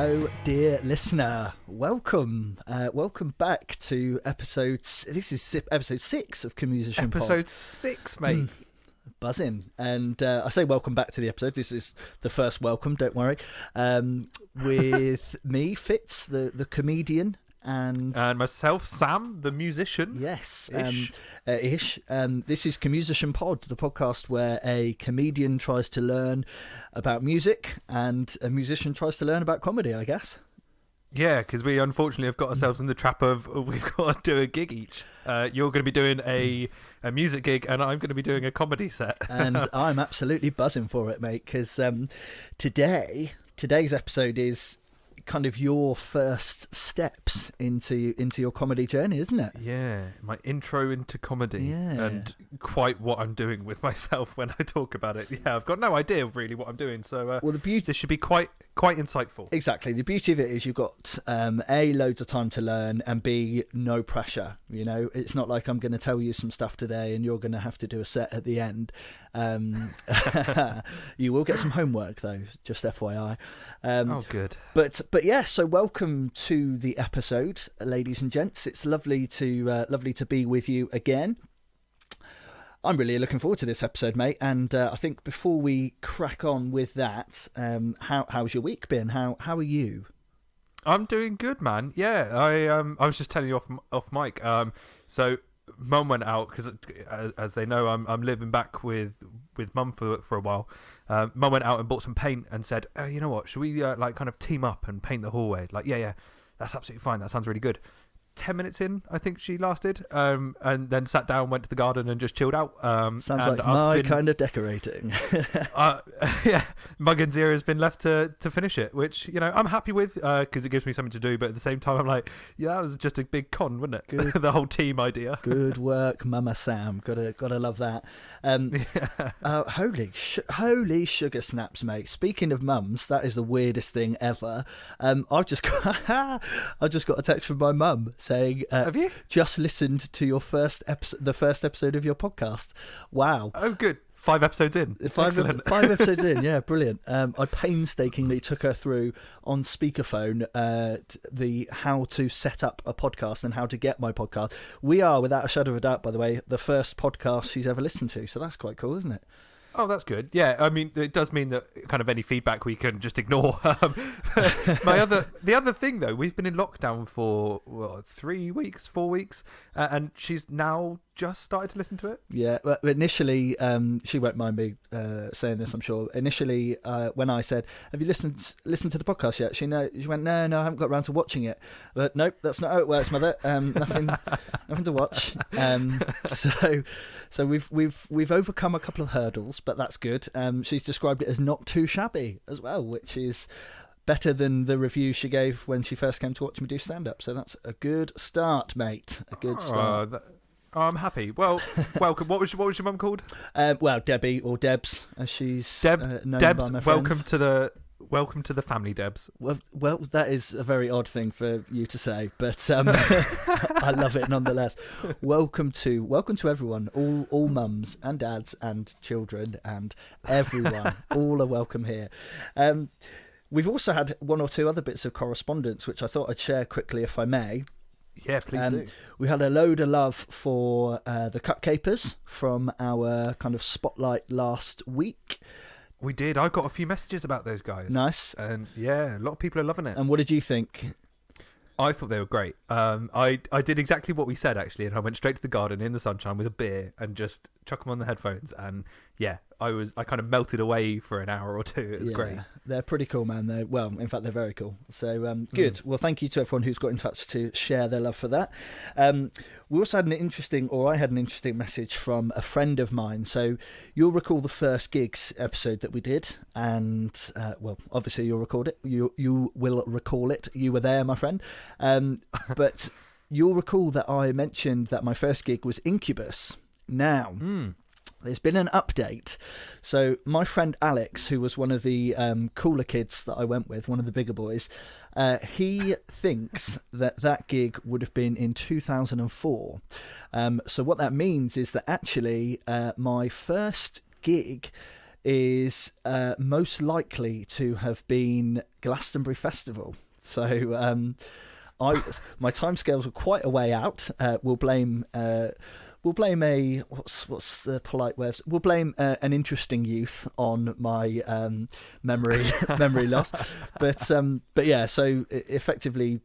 Hello, dear listener. Welcome back to episode 6 of Comusicianpod. Episode 6, mate. Buzzing. And I say welcome back to the episode. This is the first welcome, don't worry. With me, Fitz, the comedian. And myself, Sam, the musician. Yes, ish. This is Comusicianpod, the podcast where a comedian tries to learn about music and a musician tries to learn about comedy, I guess. Yeah, because we unfortunately have got ourselves in the trap of we've got to do a gig each. You're going to be doing a music gig and I'm going to be doing a comedy set. And I'm absolutely buzzing for it, mate, because today's episode is kind of your first steps into your comedy journey, isn't it? Yeah, my intro into comedy. Yeah. And quite what I'm doing with myself when I talk about it. Yeah, I've got no idea really what I'm doing, so well, the beauty, this should be quite insightful. Exactly. The beauty of it is you've got A, loads of time to learn, and B, no pressure. You know, it's not like I'm going to tell you some stuff today and you're going to have to do a set at the end. You will get some homework though, just FYI. Oh, good. But yeah, so welcome to the episode, ladies and gents. It's lovely to be with you again. I'm really looking forward to this episode, mate. And I think before we crack on with that, how's your week been? How are you? I'm doing good, man. Yeah, I was just telling you off mic. So Mum went out because, as they know, I'm living back with Mum for a while. Mum went out and bought some paint and said, "Oh, you know what? Should we kind of team up and paint the hallway?" Like, yeah, that's absolutely fine. That sounds really good. 10 minutes in, I think she lasted, and then sat down, went to the garden and just chilled out. Sounds like my kind of decorating. Yeah, Muggins' ear has been left to finish it, which, you know, I'm happy with because it gives me something to do, but at the same time I'm like, yeah, that was just a big con, wasn't it? Good. The whole team idea. Good work, Mama Sam. Gotta love that. Holy sugar snaps, mate. Speaking of mums, that is the weirdest thing ever. I've just got a text from my mum saying, have you just listened to your the first episode of your podcast? Wow. Oh, good. 5 episodes in. Five episodes in, yeah, brilliant. I painstakingly took her through on speakerphone the how to set up a podcast and how to get my podcast. We are, without a shadow of a doubt, by the way, the first podcast she's ever listened to, so that's quite cool, isn't it? Oh, that's good. Yeah, I mean, it does mean that kind of any feedback we can just ignore. The other thing, though, we've been in lockdown for 3 weeks, 4 weeks, and she's now just started to listen to it. Yeah, but initially, she won't mind me saying this, I'm sure. Initially, when I said, "Have you listened to the podcast yet?" She went, "No, I haven't got around to watching it." But nope, that's not how it works, mother. Nothing to watch. So we've overcome a couple of hurdles, but that's good. She's described it as not too shabby as well, which is better than the review she gave when she first came to watch me do stand-up. So that's a good start, mate. A good start. I'm happy. Well, welcome. What was your mum called? Well, Debbie, or Debs, as she's known Debs, by my friends. Welcome to the family, Debs. Well, that is a very odd thing for you to say, but I love it nonetheless. Welcome to everyone, all mums and dads and children and everyone. All are welcome here. We've also had one or two other bits of correspondence, which I thought I'd share quickly, if I may. Yeah, please do. We had a load of love for the Cut Capers from our kind of spotlight last week. We did. I got a few messages about those guys. Nice. And yeah, a lot of people are loving it. And what did you think? I thought they were great. I did exactly what we said, actually, and I went straight to the garden in the sunshine with a beer and just chuck them on the headphones. And yeah, I kind of melted away for an hour or two. It was great. They're pretty cool, man. In fact, they're very cool. So good. Well, thank you to everyone who's got in touch to share their love for that. We also had I had an interesting message from a friend of mine. So you'll recall the first gigs episode that we did, and obviously you'll record it. You will recall it. You were there, my friend. But you'll recall that I mentioned that my first gig was Incubus. Now, there's been an update. So my friend Alex, who was one of the cooler kids that I went with, one of the bigger boys, he thinks that gig would have been in 2004. So what that means is that actually my first gig is most likely to have been Glastonbury Festival. So my timescales were quite a way out. We'll blame a what's the polite way of, we'll blame an interesting youth on my memory loss. But yeah, so effectively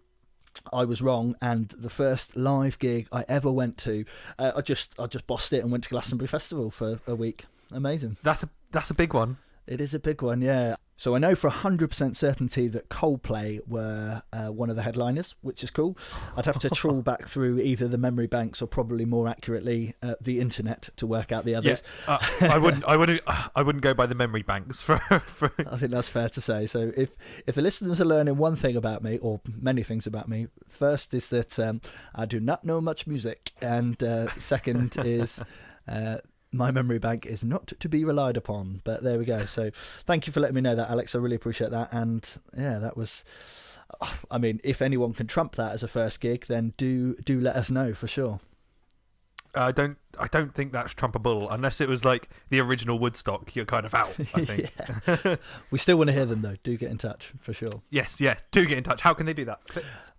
I was wrong, and the first live gig I ever went to, I just bossed it and went to Glastonbury Festival for a week. Amazing. That's a big one. It is a big one, yeah. So I know for 100% certainty that Coldplay were one of the headliners, which is cool. I'd have to trawl back through either the memory banks or probably more accurately the internet to work out the others. Yeah, I wouldn't go by the memory banks for. I think that's fair to say. So if the listeners are learning one thing about me, or many things about me, first is that I do not know much music, and second is my memory bank is not to be relied upon. But there we go. So thank you for letting me know that, Alex. I really appreciate that. And yeah, that was, I mean, if anyone can trump that as a first gig, then do let us know for sure. I don't think that's trumpable unless it was like the original Woodstock. You're kind of out, I think. Yeah. We still want to hear them though. Do get in touch for sure. Yes, do get in touch. How can they do that?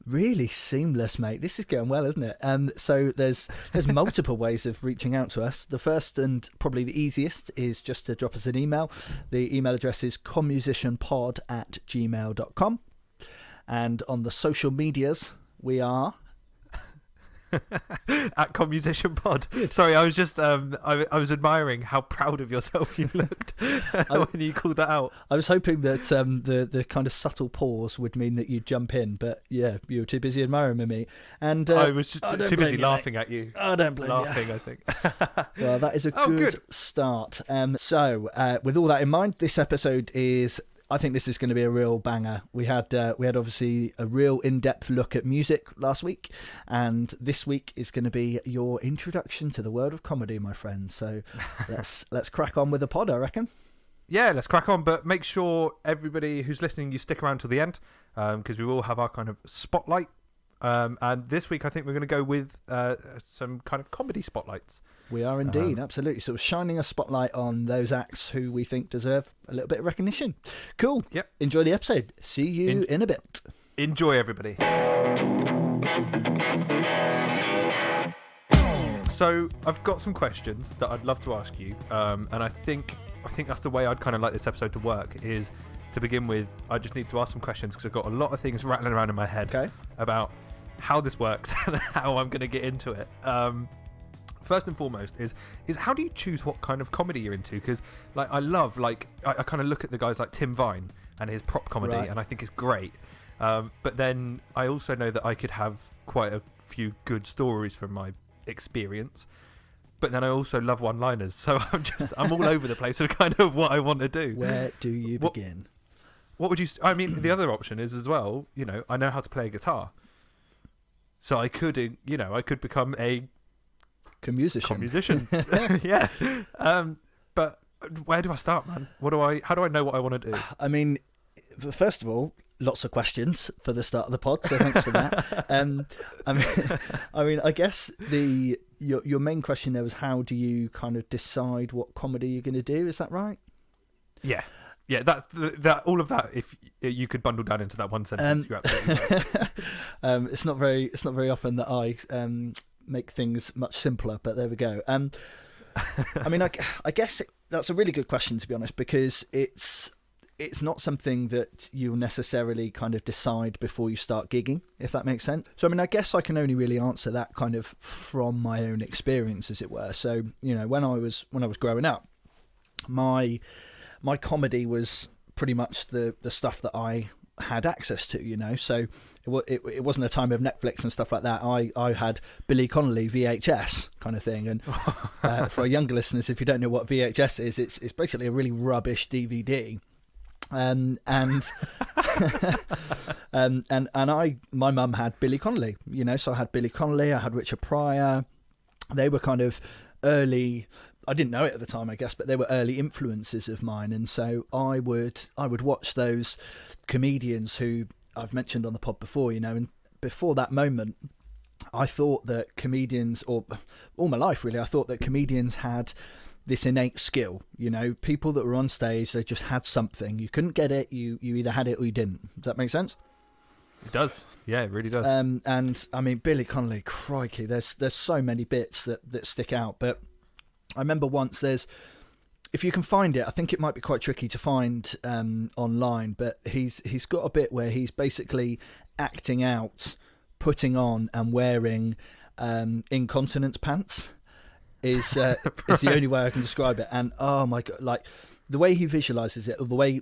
Really seamless, mate. This is going well, isn't it? So there's multiple ways of reaching out to us. The first and probably the easiest is just to drop us an email. The email address is comusicianpod@gmail.com. And on the social medias, we are at comusicianpod. Sorry, I was just I was admiring how proud of yourself you looked when you called that out. I was hoping that the kind of subtle pause would mean that you'd jump in, but yeah, you were too busy admiring me, and I was too busy laughing at you. I don't blame laughing, you. I think. Well, that is a good start. So with all that in mind, this episode is, I think this is going to be a real banger. We had obviously a real in-depth look at music last week, and this week is going to be your introduction to the world of comedy, my friends. So let's crack on with the pod, I reckon. Yeah, let's crack on, but make sure everybody who's listening, you stick around till the end, because we will have our kind of spotlight. And this week, I think we're going to go with some kind of comedy spotlights. We are indeed, absolutely. So shining a spotlight on those acts who we think deserve a little bit of recognition. Cool. Yep. Enjoy the episode. See you in a bit. Enjoy, everybody. So I've got some questions that I'd love to ask you, and I think that's the way I'd kind of like this episode to work. Is to begin with, I just need to ask some questions because I've got a lot of things rattling around in my head about how this works and how I'm going to get into it. First and foremost is how do you choose what kind of comedy you're into? Because like I love I kind of look at the guys like Tim Vine and his prop comedy, and I think it's great. But then I also know that I could have quite a few good stories from my experience. But then I also love one-liners, so I'm all over the place with kind of what I want to do. Where do you begin? What would you? I mean, the other option is as well. You know, I know how to play a guitar, so I could become a comusician. Yeah. But where do I start, man? How do I know what I want to do? I mean, first of all, lots of questions for the start of the pod, so thanks for that. I mean, I guess your main question there was how do you kind of decide what comedy you're going to do? Is that right? Yeah. Yeah, that all of that. If you could bundle down into that one sentence, you're absolutely right. It's not very often that I make things much simpler, but there we go. I mean, I guess that's a really good question, to be honest, because it's not something that you'll necessarily kind of decide before you start gigging, if that makes sense. So, I mean, I guess I can only really answer that kind of from my own experience, as it were. So, you know, when I was growing up, my comedy was pretty much the stuff that I had access to, you know. So it wasn't a time of Netflix and stuff like that. I had Billy Connolly VHS kind of thing. And for our younger listeners, if you don't know what VHS is, it's basically a really rubbish DVD. And my mum had Billy Connolly, you know. So I had Billy Connolly, I had Richard Pryor. They were kind of early. I didn't know it at the time, I guess, but they were early influences of mine, and so I would watch those comedians who I've mentioned on the pod before, you know. And before that moment, I thought that comedians, or all my life really, I thought that comedians had this innate skill. You know, people that were on stage, they just had something. You couldn't get it. You either had it or you didn't. Does that make sense? It does. Yeah, it really does. And I mean, Billy Connolly, crikey, there's so many bits that stick out. But I remember once if you can find it, I think it might be quite tricky to find online, but he's got a bit where he's basically acting out, putting on and wearing incontinence pants is the only way I can describe it. And oh my God, like the way he visualizes it, or the way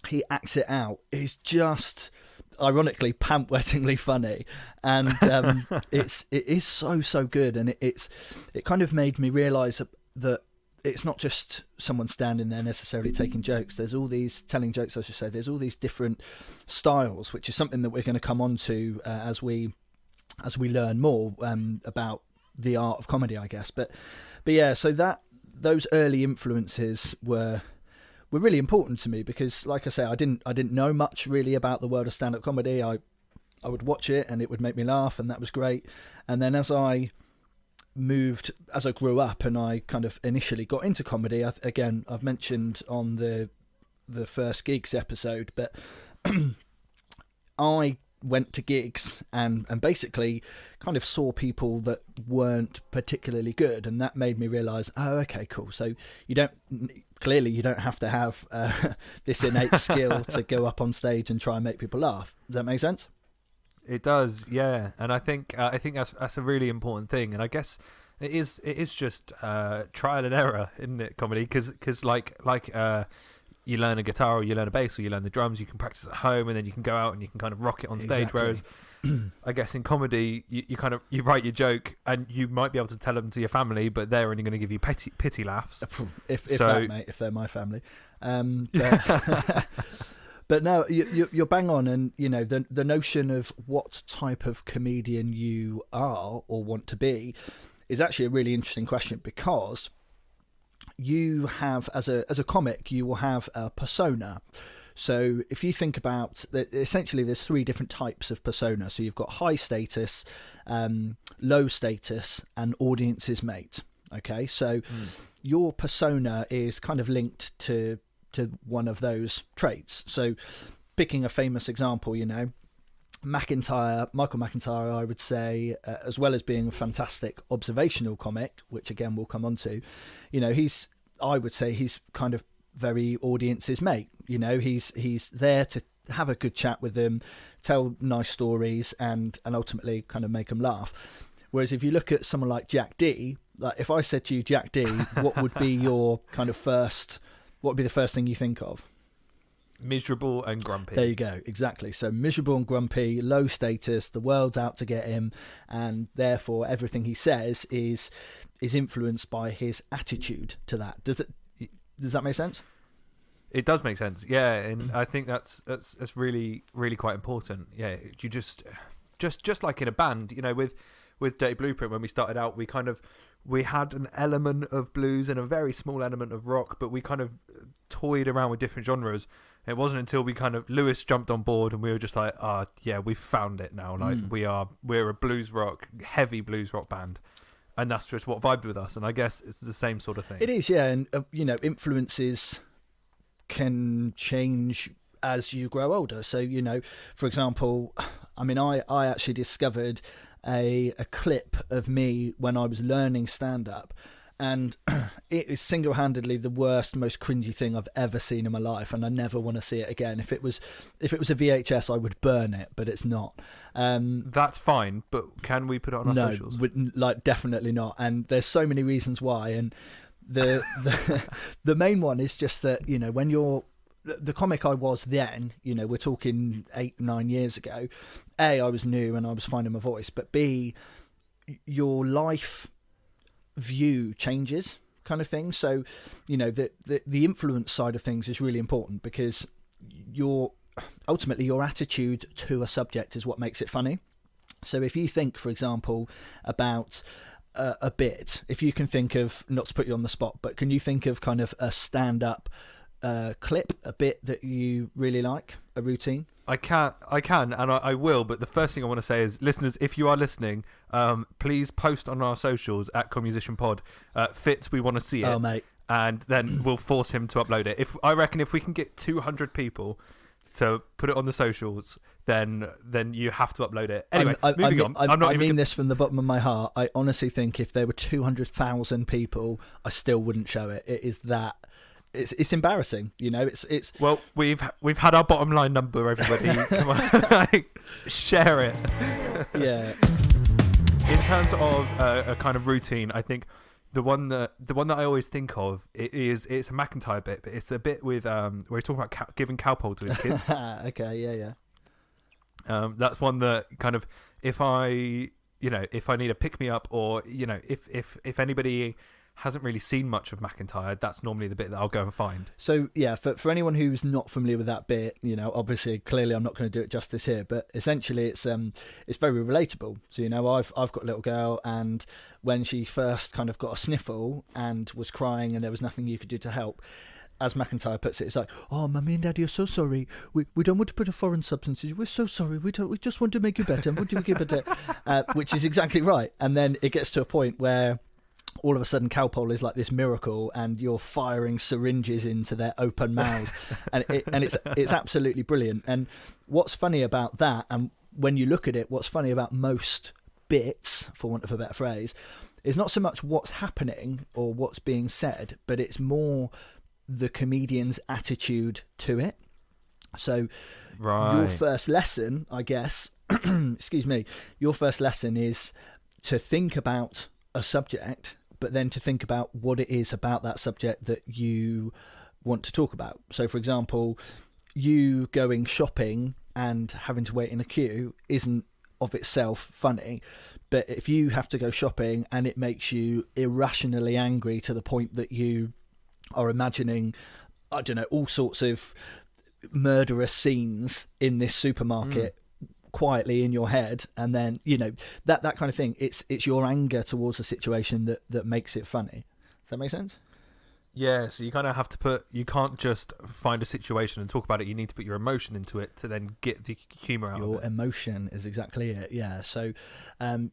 he acts it out is just ironically pant-wettingly funny. And it is so good. And it kind of made me realize that it's not just someone standing there necessarily taking jokes. There's all these telling jokes, I should say. There's all these different styles, which is something that we're going to come on to as we learn more about the art of comedy, I guess. But yeah, so those early influences were really important to me because, like I say, I didn't know much really about the world of stand-up comedy. I would watch it and it would make me laugh, and that was great. And then as I grew up and I kind of initially got into comedy, I've mentioned on the first gigs episode, but I went to gigs and basically kind of saw people that weren't particularly good, and that made me realise, oh, okay, cool. So you don't have to have this innate skill to go up on stage and try and make people laugh. Does that make sense? It does, yeah. And I think that's a really important thing. And I guess it is just trial and error, isn't it, comedy? Because like you learn a guitar or you learn a bass or you learn the drums, you can practice at home and then you can go out and you can kind of rock it on stage. Exactly. Whereas I guess in comedy, you write your joke and you might be able to tell them to your family, but they're only going to give you pity laughs. If they're my family. But no, you're bang on, and you know the notion of what type of comedian you are or want to be is actually a really interesting question, because you have, as a comic, you will have a persona. So if you think about, essentially there's three different types of persona. So you've got high status, low status, and audience's mate. Okay, so your persona is kind of linked to one of those traits. So picking a famous example, you know, Michael McIntyre, I would say, as well as being a fantastic observational comic, which again we'll come on to, you know, I would say he's kind of very audience's mate. You know, he's there to have a good chat with them, tell nice stories, and ultimately kind of make them laugh. Whereas if you look at someone like Jack D, like if I said to you, Jack D, what would be your kind of what would be the first thing you think of? Miserable and grumpy. There you go, exactly. So miserable and grumpy, low status, the world's out to get him, and therefore everything he says is influenced by his attitude to that. Does that make sense? It does make sense, yeah, and I think that's really, really quite important. Yeah, you just like in a band, you know, with Dirty Blueprint, when we started out, we had an element of blues and a very small element of rock, but we kind of toyed around with different genres. It wasn't until Lewis jumped on board and we were just like, yeah, we've found it now. Like we're a heavy blues rock band. And that's just what vibed with us. And I guess it's the same sort of thing. It is, yeah. And, you know, influences can change as you grow older. So, you know, for example, I mean, I actually discovered a clip of me when I was learning stand-up, and it is single-handedly the worst, most cringy thing I've ever seen in my life, and I never want to see it again. If it was a VHS, I would burn it, but it's not. That's fine, but can we put it on our socials? No, definitely not. And there's so many reasons why, and the main one is just that, you know, when you're the comic I was then, you know, we're talking 8-9 years ago, A, I was new and I was finding my voice, but B, your life view changes, kind of thing. So, you know, the influence side of things is really important, because ultimately your attitude to a subject is what makes it funny. So if you think, for example, about a bit, if you can think of, not to put you on the spot, but can you think of kind of a stand-up clip, a bit that you really like, a routine? I can, and I will, but the first thing I want to say is, listeners, if you are listening, please post on our socials at comusicianpod. Fitz, we want to see it. Oh, mate. and then we'll force him to upload it. I reckon if we can get 200 people to put it on the socials, then you have to upload it. Anyway, moving on. I mean this from the bottom of my heart. I honestly think if there were 200,000 people, I still wouldn't show it. It is that. It's embarrassing, you know. It's well, we've had our bottom line number, everybody. Come on, share it. Yeah. In terms of a kind of routine, I think the one that I always think of it's a McIntyre bit, but it's the bit with where he's talking about giving cowpole to his kids. Okay, yeah. That's one that kind of if I need a pick me up, or if anybody hasn't really seen much of McIntyre, that's normally the bit that I'll go and find. So yeah, for anyone who's not familiar with that bit, obviously clearly I'm not going to do it justice here, but essentially it's very relatable. So I've got a little girl, and when she first kind of got a sniffle and was crying and there was nothing you could do to help, as McIntyre puts it, it's like, oh, Mummy and Daddy are so sorry. We don't want to put a foreign substance in you. We're so sorry. We just want to make you better. Want to make you better. Which is exactly right. And then it gets to a point where all of a sudden cowpole is like this miracle, and you're firing syringes into their open mouths, and it's absolutely brilliant. And what's funny about that, and when you look at it, what's funny about most bits, for want of a better phrase, is not so much what's happening or what's being said, but it's more the comedian's attitude to it. So your first lesson, I guess, excuse me, your first lesson is to think about a subject, but then to think about what it is about that subject that you want to talk about. So, for example, you going shopping and having to wait in a queue isn't of itself funny, but if you have to go shopping and it makes you irrationally angry to the point that you are imagining, I don't know, all sorts of murderous scenes in this supermarket quietly in your head, and then that kind of thing, it's your anger towards the situation that makes it funny. Does that make sense? Yeah, so you kind of have to you can't just find a situation and talk about it. You need to put your emotion into it to then get the humour out of it. Your emotion is exactly it, yeah. So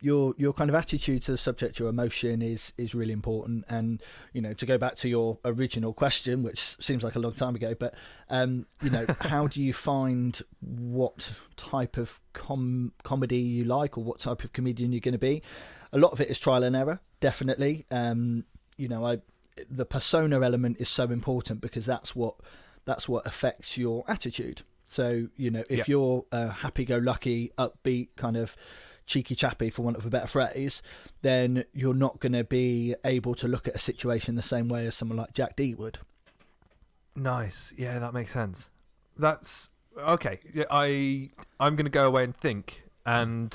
your kind of attitude to the subject, your emotion is really important. And, to go back to your original question, which seems like a long time ago, but, how do you find what type of comedy you like, or what type of comedian you're going to be? A lot of it is trial and error, definitely. The persona element is so important, because that's what affects your attitude. So if you're a happy-go-lucky, upbeat, kind of cheeky chappy, for want of a better phrase, then you're not going to be able to look at a situation the same way as someone like Jack D would. Nice. Yeah, that makes sense. That's okay. I'm going to go away and think, and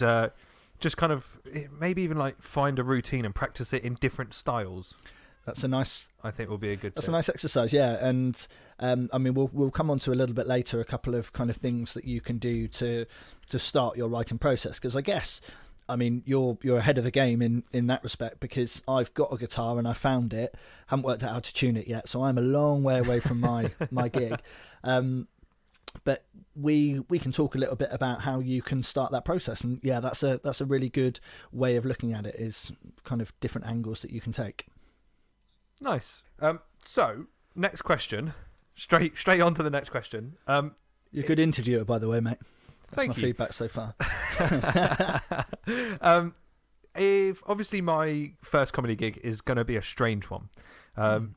just kind of maybe even like find a routine and practice it in different styles. That's a nice. I think will be a good. That's a nice exercise, yeah. And I mean, we'll come on to a little bit later a couple of kind of things that you can do to start your writing process, because I guess, I mean, you're ahead of the game in that respect, because I've got a guitar and I found it, haven't worked out how to tune it yet, so I'm a long way away from my gig. But we can talk a little bit about how you can start that process, and yeah, that's a really good way of looking at it, is kind of different angles that you can take. Nice. So next question, straight on to the next question. You're a good interviewer, by the way, mate. That's my feedback so far. If obviously my first comedy gig is going to be a strange one.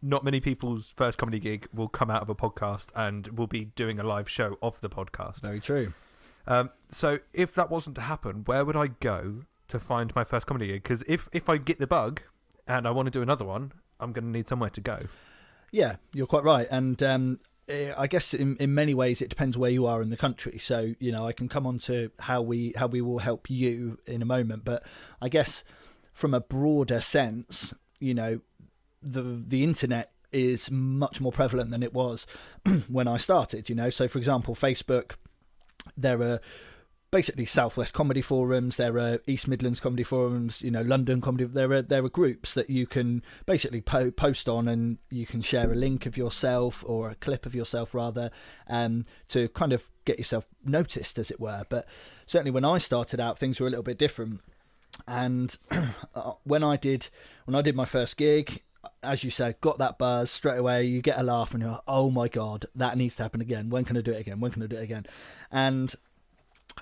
Not many people's first comedy gig will come out of a podcast and will be doing a live show of the podcast. Very true. So if that wasn't to happen, where would I go to find my first comedy gig? Because if I get the bug and I want to do another one, I'm going to need somewhere to go. Yeah, you're quite right. And I guess in many ways it depends where you are in the country. So, I can come on to how we will help you in a moment. But I guess from a broader sense, the internet is much more prevalent than it was when I started, So, for example, Facebook, there are basically Southwest comedy forums, there are East Midlands comedy forums, London comedy. There are groups that you can basically post on, and you can share a link of yourself, or a clip of yourself rather, to kind of get yourself noticed, as it were. But certainly when I started out, things were a little bit different. And when I did my first gig, as you said, got that buzz straight away. You get a laugh and you're like, oh my God, that needs to happen again. When can I do it again? When can I do it again? And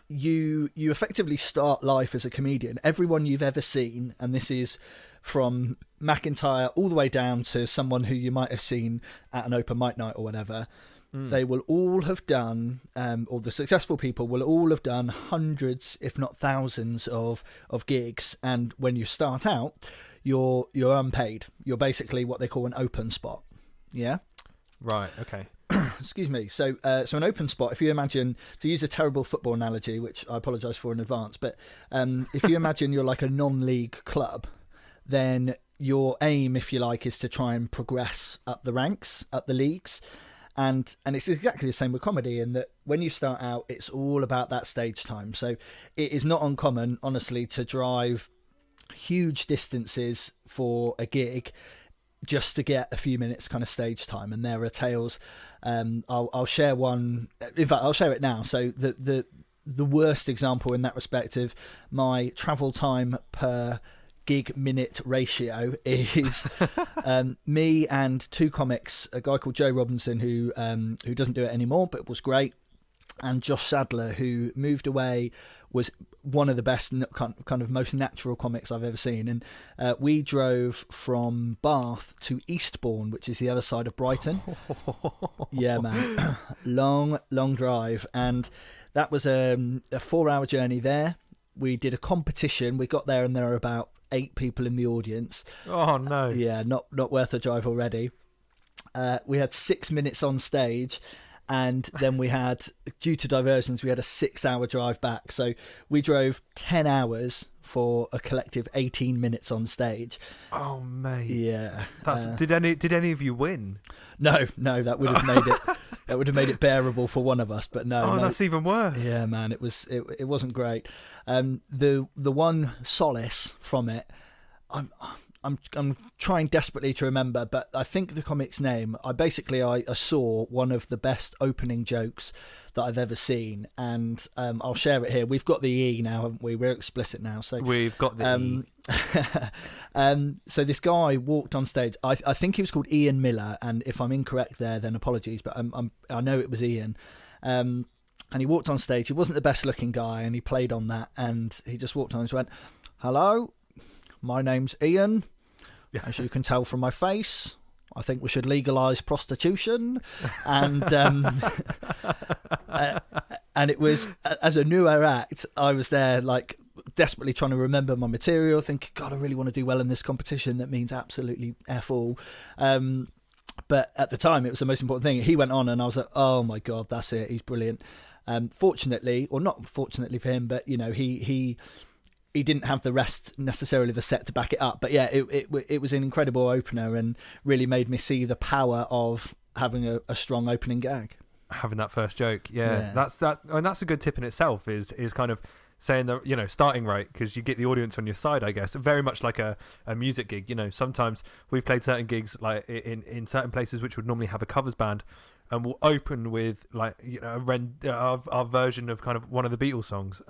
you effectively start life as a comedian. Everyone you've ever seen, and this is from McIntyre all the way down to someone who you might have seen at an open mic night or whatever, they will all have done, or the successful people will all have done hundreds, if not thousands of gigs. And when you start out, you're unpaid. You're basically what they call an open spot. Yeah. Right. Okay. Excuse me. So an open spot, if you imagine, to use a terrible football analogy, which I apologise for in advance, but if you imagine you're like a non-league club, then your aim, if you like, is to try and progress up the ranks, up the leagues. And it's exactly the same with comedy, in that when you start out, it's all about that stage time. So it is not uncommon, honestly, to drive huge distances for a gig just to get a few minutes kind of stage time. And there are tales. I'll share one. In fact, I'll share it now. So the worst example in that respect of my travel time per gig minute ratio is me and two comics, a guy called Joe Robinson who doesn't do it anymore but was great, and Josh Sadler, who moved away, was one of the best kind of most natural comics I've ever seen. And we drove from Bath to Eastbourne, which is the other side of Brighton. Yeah, man. long drive. And that was a 4-hour journey there. We did a competition. We got there and there were about 8 people in the audience. Oh no. Yeah, not worth the drive already. We had 6 minutes on stage, and then we had, due to diversions, we had a 6-hour drive back. So we drove 10 hours for a collective 18 minutes on stage. Oh mate. Yeah. Did any of you win? No, that would have made it that would have made it bearable for one of us, but no. Oh, that's even worse. Yeah, man, it wasn't great. The one solace from it, I'm trying desperately to remember, but I think the comic's name, I saw one of the best opening jokes that I've ever seen, and I'll share it here. We've got the E now, haven't we? We're explicit now. So we've got the E. So this guy walked on stage. I think he was called Ian Miller, and if I'm incorrect there, then apologies, but I know it was Ian. And he walked on stage. He wasn't the best looking guy, and he played on that, and he just walked on and went, "Hello, my name's Ian. As you can tell from my face, I think we should legalise prostitution." And and it was, as a newer act, I was there like desperately trying to remember my material, thinking, God, I really want to do well in this competition. That means absolutely F all. But at the time, it was the most important thing. He went on and I was like, oh my God, that's it. He's brilliant. Fortunately, or not fortunately for him, but, you know, he didn't have the rest necessarily of the set to back it up. But yeah, it was an incredible opener and really made me see the power of having a strong opening gag. Having that first joke. Yeah. That's a good tip in itself, is kind of saying that, you know, starting right, because you get the audience on your side, I guess. Very much like a music gig. You know, sometimes we've played certain gigs like in certain places which would normally have a covers band, and we'll open with like, you know, our version of kind of one of the Beatles songs.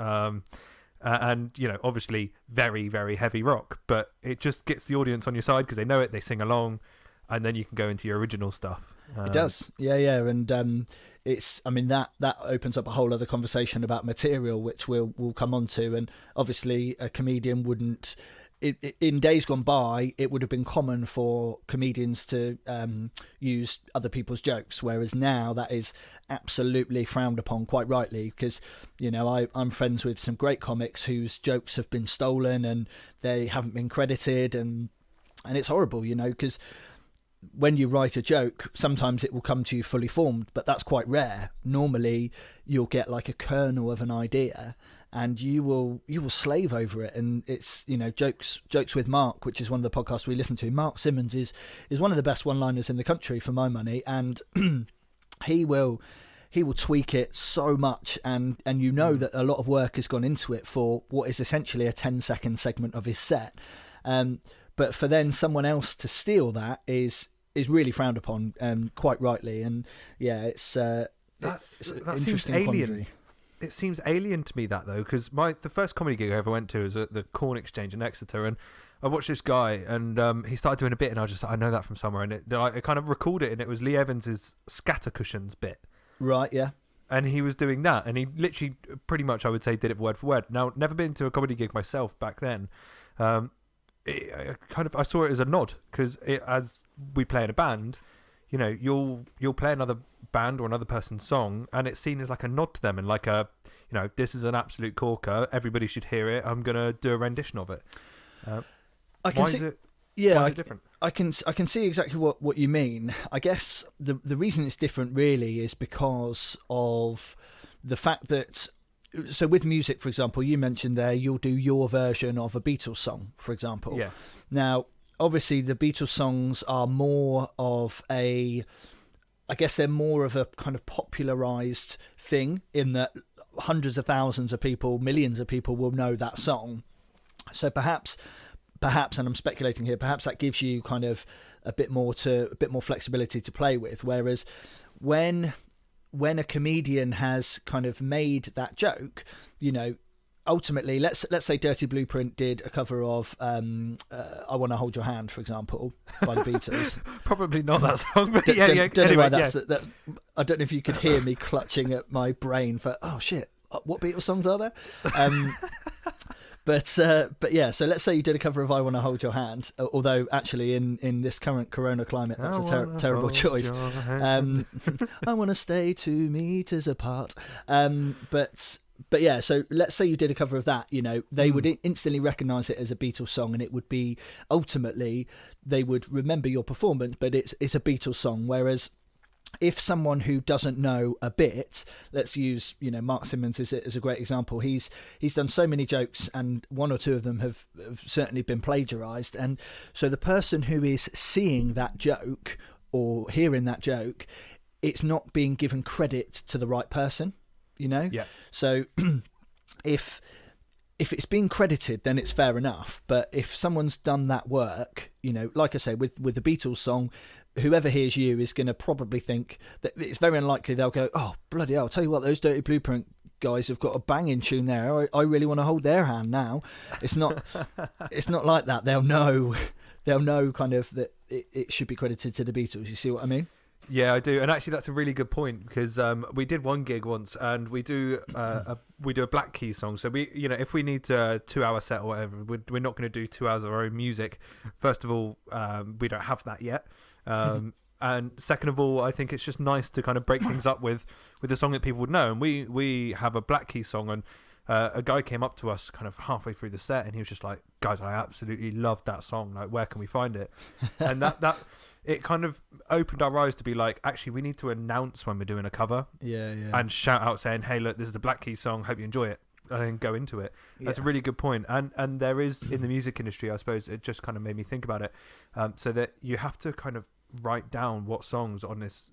And, you know, obviously very, very heavy rock, but it just gets the audience on your side because they know it, they sing along, and then you can go into your original stuff. It does. Yeah. And it's, I mean, that opens up a whole other conversation about material, which we'll come on to. And obviously a comedian wouldn't, in days gone by, it would have been common for comedians to use other people's jokes, whereas now that is absolutely frowned upon, quite rightly, because, you know, I'm friends with some great comics whose jokes have been stolen and they haven't been credited, and it's horrible, you know, because when you write a joke, sometimes it will come to you fully formed, but that's quite rare. Normally you'll get like a kernel of an idea and you will slave over it. And it's, you know, jokes with Mark, which is one of the podcasts we listen to. Mark Simmons is one of the best one-liners in the country for my money, and he will tweak it so much, and you know that a lot of work has gone into it for what is essentially a 10-second segment of his set. But for then someone else to steal that is really frowned upon, quite rightly. And yeah, it's an interesting alien. quandary. It seems alien to me, that though, because the first comedy gig I ever went to was at the Corn Exchange in Exeter, and I watched this guy, and he started doing a bit, and I was just like, I know that from somewhere, and I kind of recalled it, and it was Lee Evans's scatter cushions bit. Right, yeah. And he was doing that, and he literally, pretty much, I would say, did it word for word. Now, never been to a comedy gig myself back then. I saw it as a nod, because as we play in a band, you know, you'll play another band or another person's song, and it's seen as like a nod to them, and like a, you know, this is an absolute corker. Everybody should hear it. I'm gonna do a rendition of it. Why is it different? I can see exactly what you mean. I guess the reason it's different really is because of the fact that, so with music, for example, you mentioned there you'll do your version of a Beatles song, for example. Yeah. Now, obviously, the Beatles songs are more of a, I guess they're more of a kind of popularised thing in that hundreds of thousands of people, millions of people will know that song. So perhaps, and I'm speculating here, perhaps that gives you kind of a bit more flexibility to play with. Whereas when a comedian has kind of made that joke, you know, ultimately, let's say Dirty Blueprint did a cover of I Wanna Hold Your Hand, for example, by the Beatles. Probably not that song, but Don't know anyway, why that's that. I don't know if you could hear me clutching at my brain for, oh shit, what Beatles songs are there? But yeah, so let's say you did a cover of I Wanna Hold Your Hand, although actually in this current corona climate, that's a terrible choice. I want to stay 2 meters apart. But yeah, so let's say you did a cover of that, you know, they would instantly recognise it as a Beatles song, and it would be, ultimately, they would remember your performance, but it's a Beatles song. Whereas if someone who doesn't know a bit, let's use, you know, Mark Simmons as a great example. He's done so many jokes, and one or two of them have certainly been plagiarised. And so the person who is seeing that joke or hearing that joke, it's not being given credit to the right person, you know? Yeah. So if it's being credited, then it's fair enough. But if someone's done that work, you know, like I say, with the Beatles song, whoever hears you is going to probably think that it's very unlikely they'll go, oh, bloody hell, I'll tell you what, those Dirty Blueprint guys have got a banging tune there. I really want to hold their hand now. It's not like that. They'll know kind of that it should be credited to the Beatles. You see what I mean? Yeah, I do. And actually, that's a really good point, because we did one gig once, and we do a Black Keys song. So we, you know, if we need a 2-hour set or whatever, we're not going to do 2 hours of our own music. First of all, we don't have that yet. And second of all, I think it's just nice to kind of break things up with a song that people would know. And we have a Black Keys song, and a guy came up to us kind of halfway through the set, and he was just like, guys, I absolutely love that song. Like, where can we find it? And that it kind of opened our eyes to be like, actually, we need to announce when we're doing a cover. Yeah. And shout out saying, hey, look, this is a Black Keys song. Hope you enjoy it. And then go into it. That's a really good point. And there is, in the music industry, I suppose, it just kind of made me think about it. So that you have to kind of write down what songs on it's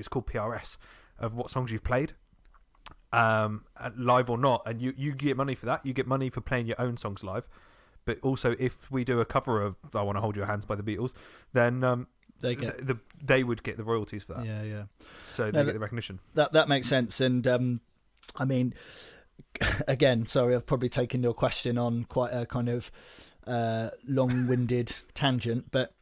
called PRS, of what songs you've played, live or not. And you get money for that. You get money for playing your own songs live. But also, if we do a cover of I Want to Hold Your Hands by the Beatles, then they would get the royalties for that. Yeah. So they get the recognition. That makes sense. And I mean, again, sorry, I've probably taken your question on quite a kind of long-winded tangent, but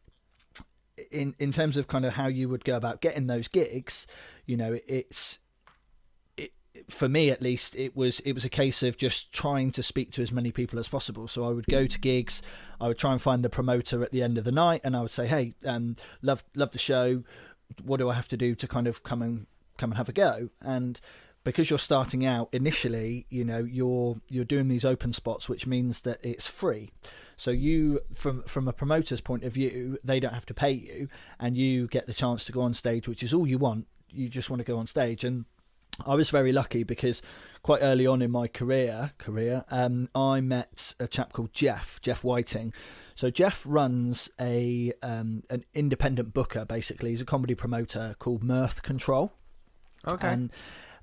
in terms of kind of how you would go about getting those gigs, you know, for me at least, it was a case of just trying to speak to as many people as possible. So I would go to gigs, I would try and find the promoter at the end of the night, and I would say, hey, love the show, what do I have to do to kind of come and have a go? And because you're starting out initially, you know, you're doing these open spots, which means that it's free. So you, from a promoter's point of view, they don't have to pay you, and you get the chance to go on stage, which is all you want. You just want to go on stage. And I was very lucky because quite early on in my career, I met a chap called Jeff Whiting. So Jeff runs an independent booker, basically. He's a comedy promoter called Mirth Control. Okay.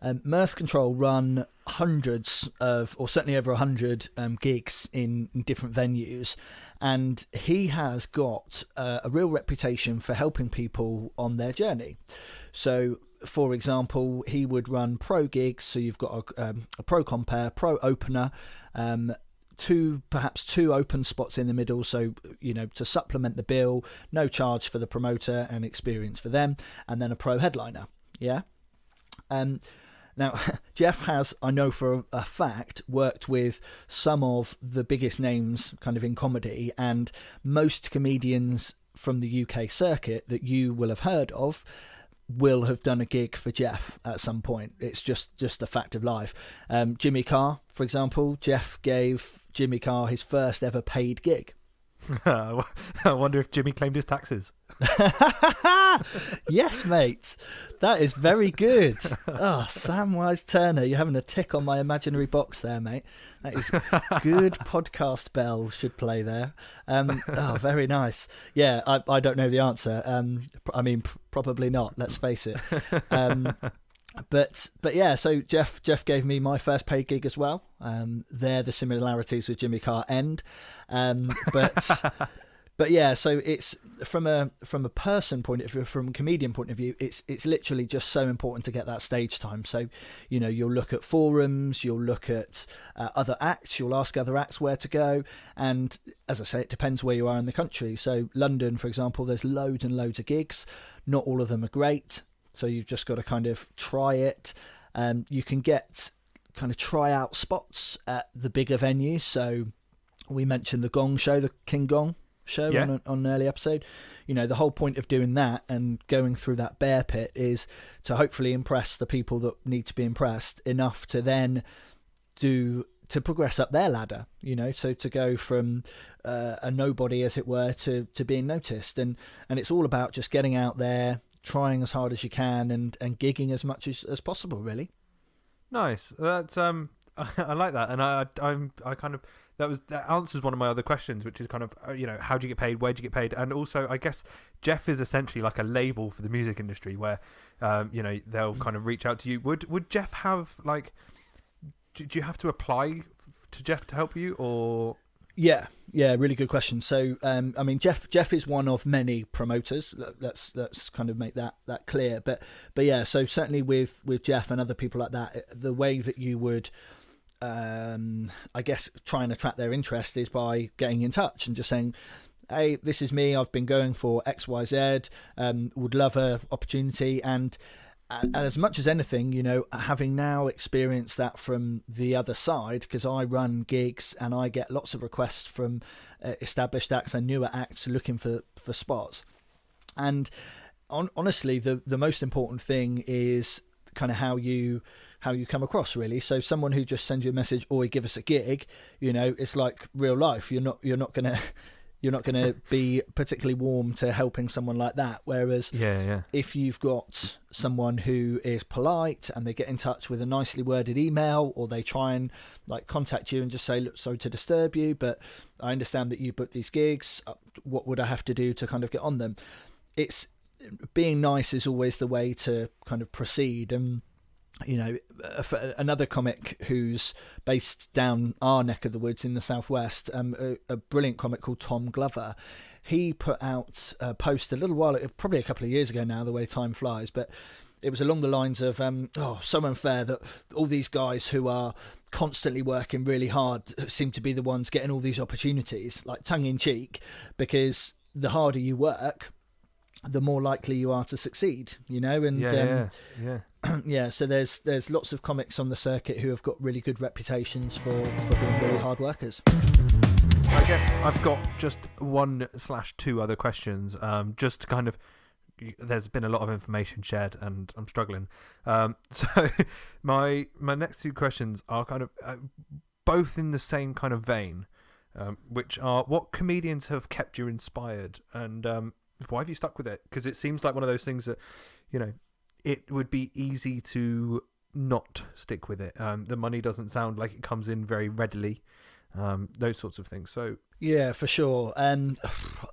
And Mirth Control run hundreds of, or certainly over 100 gigs in different venues. And he has got a real reputation for helping people on their journey. So, for example, he would run pro gigs. So you've got a pro compare, pro opener, perhaps two open spots in the middle, so to supplement the bill, no charge for the promoter and experience for them, and then a pro headliner. Yeah. Now, Jeff has, I know for a fact, worked with some of the biggest names kind of in comedy, and most comedians from the UK circuit that you will have heard of will have done a gig for Jeff at some point. It's just a fact of life. Jimmy Carr, for example, Jeff gave Jimmy Carr his first ever paid gig. I wonder if Jimmy claimed his taxes. Yes, mate. That is very good. Oh, Samwise Turner, you're having a tick on my imaginary box there, mate. That is good. Podcast bell should play there. Oh, very nice. Yeah, I don't know the answer. I mean, probably not. Let's face it. But yeah, so Jeff gave me my first paid gig as well. There, the similarities with Jimmy Carr end. But yeah, so it's from a person point of view, from a comedian point of view, it's literally just so important to get that stage time. So, you'll look at forums, you'll look at other acts, you'll ask other acts where to go. And as I say, it depends where you are in the country. So London, for example, there's loads and loads of gigs. Not all of them are great. So you've just got to kind of try it. You can get kind of tryout spots at the bigger venues. So we mentioned the Gong Show, the King Gong Show on an early episode. The whole point of doing that and going through that bear pit is to hopefully impress the people that need to be impressed enough to then to progress up their ladder, so to go from a nobody, as it were, to being noticed. And it's all about just getting out there, trying as hard as you can, and gigging as much as possible, really. Nice. That's I like that, and I kind of that answers one of my other questions, which is kind of how do you get paid, where do you get paid, and also I guess Jeff is essentially like a label for the music industry where they'll kind of reach out to you. Would Jeff have do you have to apply to Jeff to help you, or? Yeah, really good question. So, I mean, Jeff is one of many promoters. Let's kind of make that clear. But yeah, so certainly with Jeff and other people like that, the way that you would, I guess, try and attract their interest is by getting in touch and just saying, hey, this is me. I've been going for XYZ. Would love a opportunity. And as much as anything, having now experienced that from the other side, because I run gigs and I get lots of requests from established acts and newer acts looking for spots. And honestly, the most important thing is kind of how you come across, really. So someone who just sends you a message, or give us a gig, it's like real life. You're not gonna be particularly warm to helping someone like that. Whereas if you've got someone who is polite and they get in touch with a nicely worded email, or they try and contact you and just say, look, sorry to disturb you, but I understand that you booked these gigs. What would I have to do to kind of get on them? It's being nice is always the way to kind of proceed. And another comic who's based down our neck of the woods in the southwest, a brilliant comic called Tom Glover, he put out a post a little while, probably a couple of years ago now, the way time flies, but it was along the lines of, so unfair that all these guys who are constantly working really hard seem to be the ones getting all these opportunities, like tongue in cheek, because the harder you work, the more likely you are to succeed, and yeah, so there's lots of comics on the circuit who have got really good reputations for being really hard workers. I guess I've got just 1/2 other questions, just to kind of, there's been a lot of information shared and I'm struggling, so my next 2 questions are kind of both in the same kind of vein, which are, what comedians have kept you inspired, and why have you stuck with it? Because it seems like one of those things that, it would be easy to not stick with it. The money doesn't sound like it comes in very readily. Those sorts of things. So yeah, for sure. And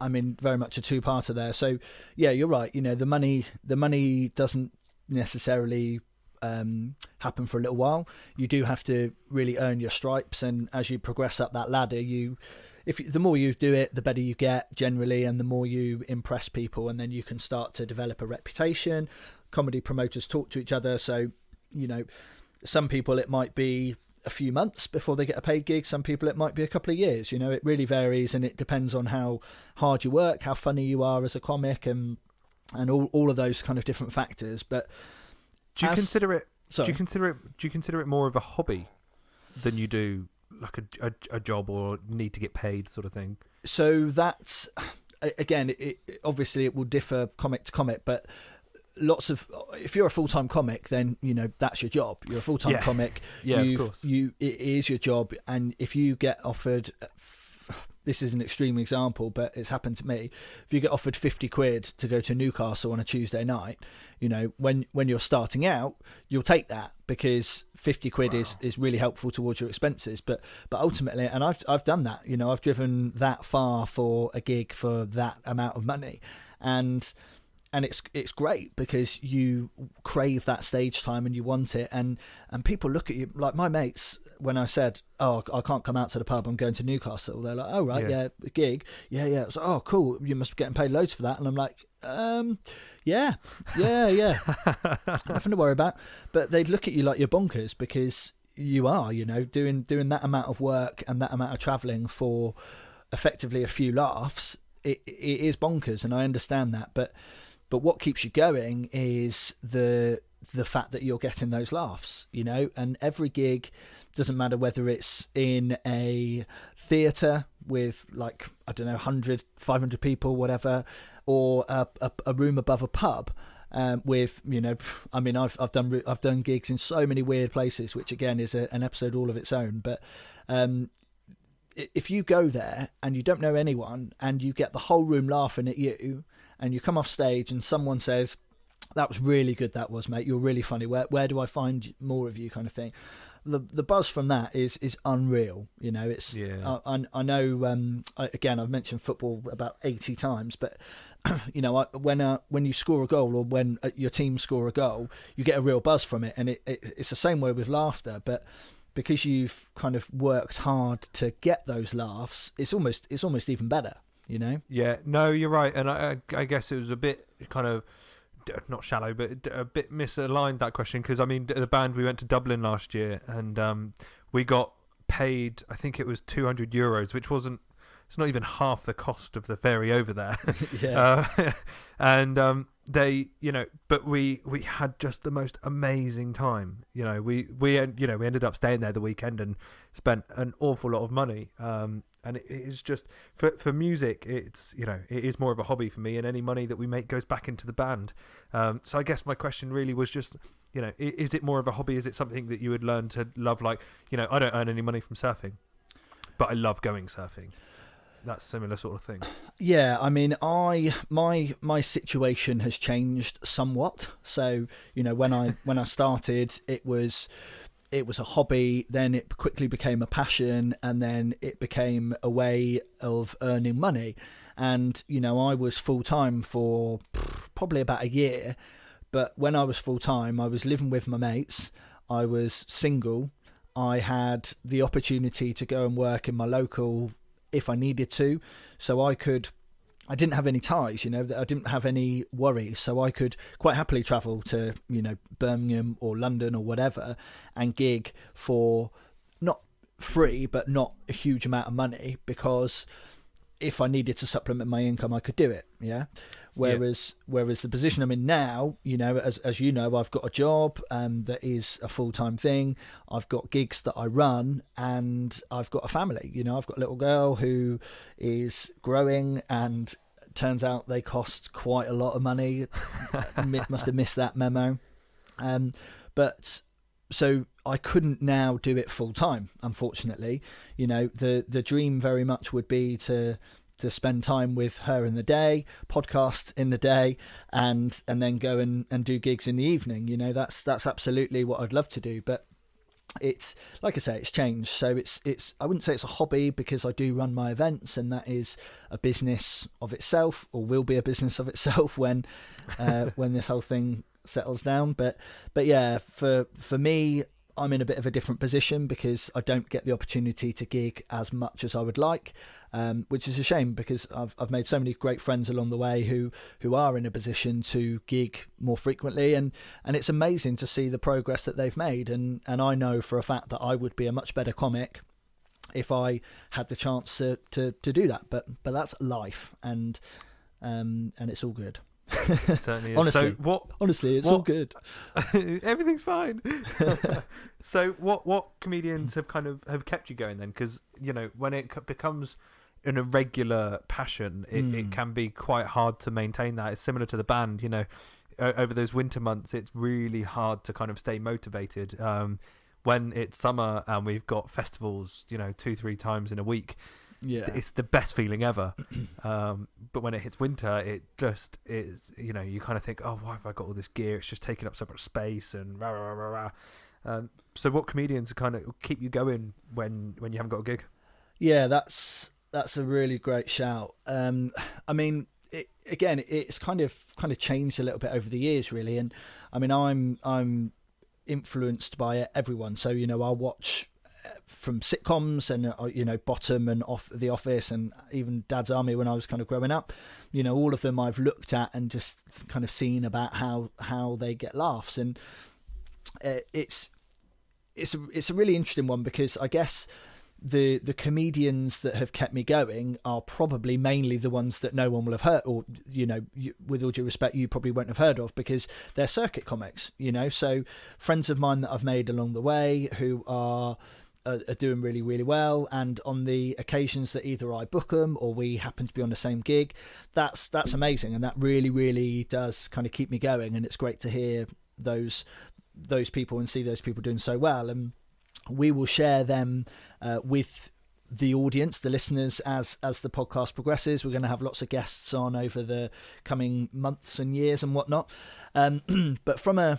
I mean, very much a two-parter there. So yeah, you're right. The money doesn't necessarily happen for a little while. You do have to really earn your stripes, and as you progress up that ladder, the more you do it, the better you get generally, and the more you impress people, and then you can start to develop a reputation. Comedy promoters talk to each other, so some people, it might be a few months before they get a paid gig. Some people it might be a couple of years. It really varies, and it depends on how hard you work, how funny you are as a comic, and all of those kind of different factors. But do you consider it more of a hobby than you do like a job or need to get paid sort of thing? So that's, again, obviously it will differ comic to comic, but if you're a full-time comic, then that's your job. You're a full-time comic. Of course. It is your job, and if you get offered, this is an extreme example, but it's happened to me. If you get offered 50 quid to go to Newcastle on a Tuesday night, when you're starting out, you'll take that because 50 quid is really helpful towards your expenses. But ultimately, and I've done that. I've driven that far for a gig for that amount of money, and it's great because you crave that stage time and you want it, and people look at you like my mates. When I said, "Oh, I can't come out to the pub, I'm going to Newcastle," they're like, "Oh right, yeah, a gig, yeah." It's like, "Oh cool, you must be getting paid loads for that," and I'm like, yeah, nothing to worry about. But they'd look at you like you're bonkers because you are, doing that amount of work and that amount of travelling for effectively a few laughs. It is bonkers, and I understand that, but what keeps you going is the fact that you're getting those laughs, and every gig, doesn't matter whether it's in a theatre with 100, 500 people, whatever, or a room above a pub with, I've done gigs in so many weird places, which again is an episode all of its own. But if you go there and you don't know anyone and you get the whole room laughing at you, and you come off stage and someone says, "That was really good, that was, mate. You're really funny. Where do I find more of you?" kind of thing. The buzz from that is unreal. It's I know. Again, I've mentioned football about 80 times, but when you score a goal or when your team score a goal, you get a real buzz from it, and it's the same way with laughter, but because you've kind of worked hard to get those laughs, it's almost even better. Yeah, no, you're right, and I guess it was a bit kind of not shallow, but a bit misaligned, that question, because the band, we went to Dublin last year, and we got paid, I think it was €200, which it's not even half the cost of the ferry over there. And they, but we had just the most amazing time. We ended up staying there the weekend and spent an awful lot of money. And it is just for music, it's it is more of a hobby for me, and any money that we make goes back into the band. So I guess my question really was just, is it more of a hobby? Is it something that you would learn to love? Like, I don't earn any money from surfing, but I love going surfing. That's a similar sort of thing. Yeah, my situation has changed somewhat. So when I started, it was a hobby, then it quickly became a passion, and then it became a way of earning money. And I was full-time for probably about a year, but when I was full-time, I was living with my mates, I was single, I had the opportunity to go and work in my local if I needed to, so I didn't have any ties, I didn't have any worries, so I could quite happily travel to, Birmingham or London or whatever and gig for not free, but not a huge amount of money, because if I needed to supplement my income, I could do it. Yeah. Whereas the position I'm in now, as I've got a job that is a full-time thing. I've got gigs that I run, and I've got a family. I've got a little girl who is growing, and turns out they cost quite a lot of money. Must have missed that memo. But so I couldn't now do it full-time, unfortunately. The dream very much would be to spend time with her in the day, podcast in the day, and then go and do gigs in the evening. That's absolutely what I'd love to do. But it's, like I say, it's changed. So it's I wouldn't say it's a hobby, because I do run my events, and that is a business of itself, or will be a business of itself when this whole thing settles down. But yeah, for me, I'm in a bit of a different position because I don't get the opportunity to gig as much as I would like, which is a shame because I've made so many great friends along the way who are in a position to gig more frequently, and it's amazing to see the progress that they've made, and I know for a fact that I would be a much better comic if I had the chance to do that, but that's life, and it's all good. It certainly is. Honestly, it's all good. Everything's fine. So what comedians have kept you going then? Because when it becomes an irregular passion, it can be quite hard to maintain that. It's similar to the band. Over those winter months, it's really hard to kind of stay motivated. When it's summer and we've got festivals, 2-3 times in a week. Yeah, it's the best feeling ever. But when it hits winter, it just is. You kind of think, oh, why have I got all this gear? It's just taking up so much space and rah rah rah rah. So, what comedians kind of keep you going when you haven't got a gig? Yeah, that's a really great shout. I mean, it's kind of changed a little bit over the years, really. And I mean, I'm influenced by everyone. So I'll watch from sitcoms and Bottom and The Office and even Dad's Army when I was kind of growing up. All of them I've looked at and just kind of seen about how they get laughs, and it's a really interesting one because I guess the comedians that have kept me going are probably mainly the ones that no one will have heard, or with all due respect, you probably won't have heard of because they're circuit comics. So friends of mine that I've made along the way who are doing really, really well, and on the occasions that either I book them or we happen to be on the same gig, that's amazing, and that really, really does kind of keep me going, and it's great to hear those people and see those people doing so well, and we will share them with the audience, the listeners, as the podcast progresses. We're going to have lots of guests on over the coming months and years and whatnot. But from a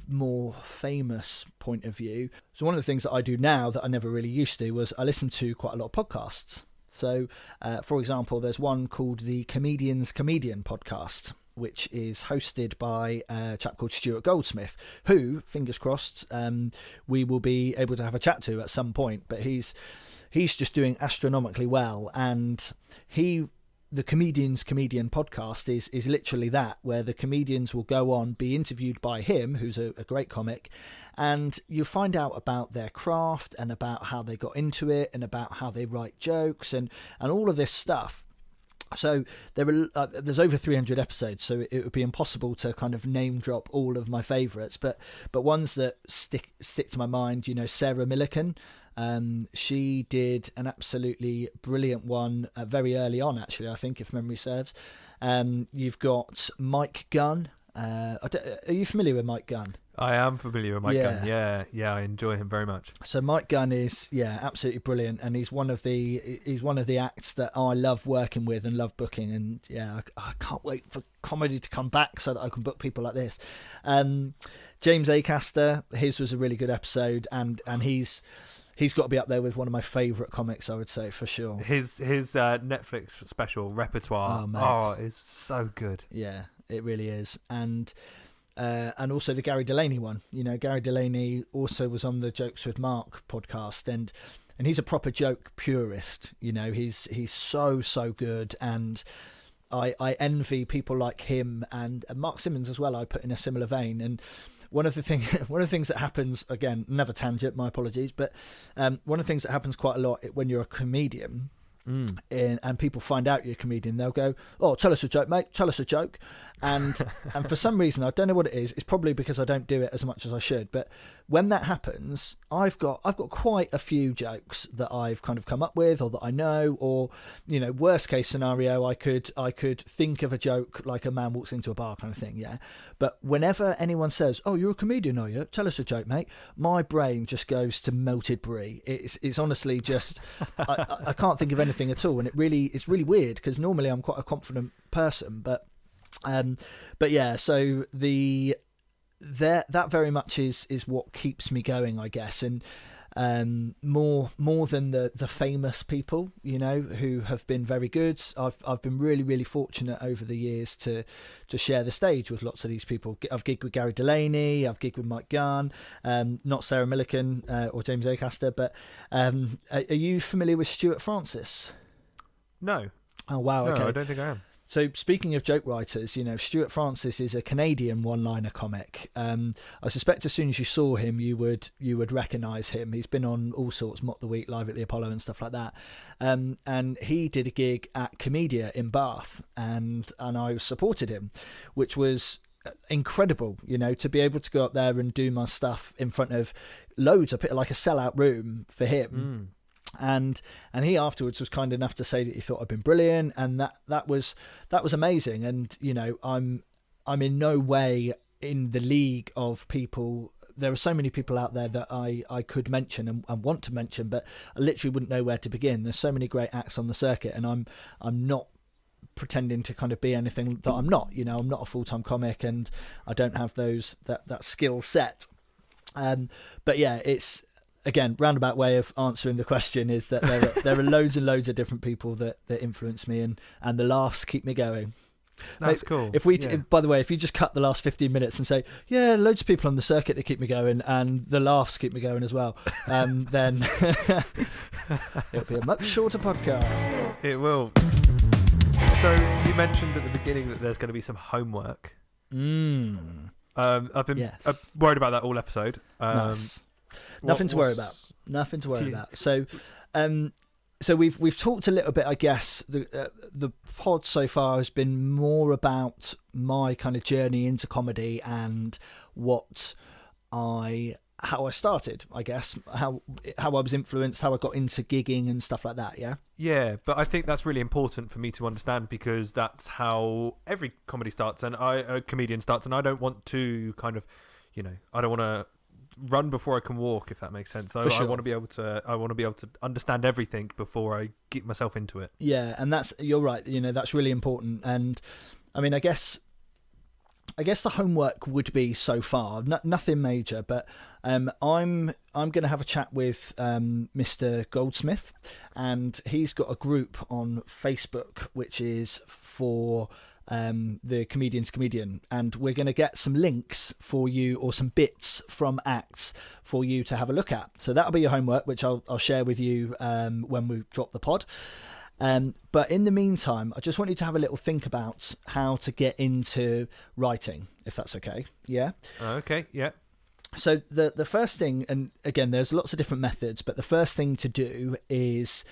more famous point of view, so one of the things that I do now that I never really used to was I listen to quite a lot of podcasts. So, for example, there's one called the Comedian's Comedian podcast, which is hosted by a chap called Stuart Goldsmith, who, fingers crossed, we will be able to have a chat to at some point. But he's just doing astronomically well, and the Comedian's Comedian podcast is literally that, where the comedians will go on, be interviewed by him, who's a great comic, and you find out about their craft and about how they got into it and about how they write jokes and all of this stuff. So there's over 300 episodes, so it would be impossible to kind of name drop all of my favourites, but ones that stick to my mind, Sarah Millican. She did an absolutely brilliant one very early on, actually, I think, if memory serves. You've got Mike Gunn. Are you familiar with Mike Gunn? I am familiar with Mike Gunn. Yeah, I enjoy him very much. So Mike Gunn is absolutely brilliant, and he's one of the acts that I love working with and love booking, and I can't wait for comedy to come back so that I can book people like this. James Acaster, his was a really good episode, and he's got to be up there with one of my favourite comics, I would say, for sure. His Netflix special Repertoire is so good. Yeah, it really is. And also the Gary Delaney one. Gary Delaney also was on the Jokes with Mark podcast, and he's a proper joke purist. He's so good, and I envy people like him and Mark Simmons as well. I put in a similar vein, and one of the things that happens, again, another tangent, my apologies, but one of the things that happens quite a lot when you're a comedian, and people find out you're a comedian, they'll go, "Oh, tell us a joke, mate. Tell us a joke." And for some reason, I don't know what it is. It's probably because I don't do it as much as I should. But when that happens, I've got quite a few jokes that I've kind of come up with, or that I know, or worst case scenario, I could think of a joke like a man walks into a bar kind of thing. Yeah. But whenever anyone says, "Oh, you're a comedian, are you? Tell us a joke, mate," my brain just goes to melted brie. It's honestly just I can't think of anything at all, and it's really weird because normally I'm quite a confident person, but yeah, so that very much is what keeps me going, I guess. And more than the famous people, you know, who have been very good. I've been really, really fortunate over the years to share the stage with lots of these people. I've gigged with Gary Delaney, I've gigged with Mike Gunn, not Sarah Millican or James Acaster, but are you familiar with Stuart Francis? No. Oh wow, no, okay. I don't think I am. So speaking of joke writers, you know, Stuart Francis is a Canadian one-liner comic. I suspect as soon as you saw him, you would recognise him. He's been on all sorts, Mock the Week, Live at the Apollo and stuff like that. And he did a gig at Comedia in Bath, and I supported him, which was incredible, you know, to be able to go up there and do my stuff in front of loads of, like a sellout room for him. And he afterwards was kind enough to say that he thought I'd been brilliant, and that was amazing. And you know, I'm in no way in the league of people. There are so many people out there that I could mention and want to mention, but I literally wouldn't know where to begin. There's so many great acts on the circuit, and I'm not pretending to kind of be anything that I'm not. You know, I'm not a full-time comic, and I don't have that skill set. But yeah, it's, again, roundabout way of answering the question is that there are loads and loads of different people that influence me, and the laughs keep me going. That's cool. By the way, if you just cut the last 15 minutes and say, yeah, loads of people on the circuit that keep me going, and the laughs keep me going as well, then it'll be a much shorter podcast. It will. So you mentioned at the beginning that there's going to be some homework. I've been worried about that all episode. Nice. Nothing to worry about. So, so we've talked a little bit. I guess the pod so far has been more about my kind of journey into comedy and how I started. I guess how I was influenced, how I got into gigging and stuff like that. Yeah. Yeah, but I think that's really important for me to understand, because that's how every comedy starts, and a comedian starts, and I don't want to kind of, you know, I don't want to run before I can walk, if that makes sense. So I want to be able to understand everything before I get myself into it. Yeah, and you're right, you know, that's really important. And I mean, I guess the homework would be so far nothing major, but I'm going to have a chat with Mr. Goldsmith, and he's got a group on Facebook which is for the Comedian's Comedian, and we're going to get some links for you, or some bits from acts for you to have a look at. So that'll be your homework, which I'll share with you when we drop the pod. But in the meantime, I just want you to have a little think about how to get into writing, if that's okay. Yeah? Okay, yeah. So the first thing, and again, there's lots of different methods, but the first thing to do is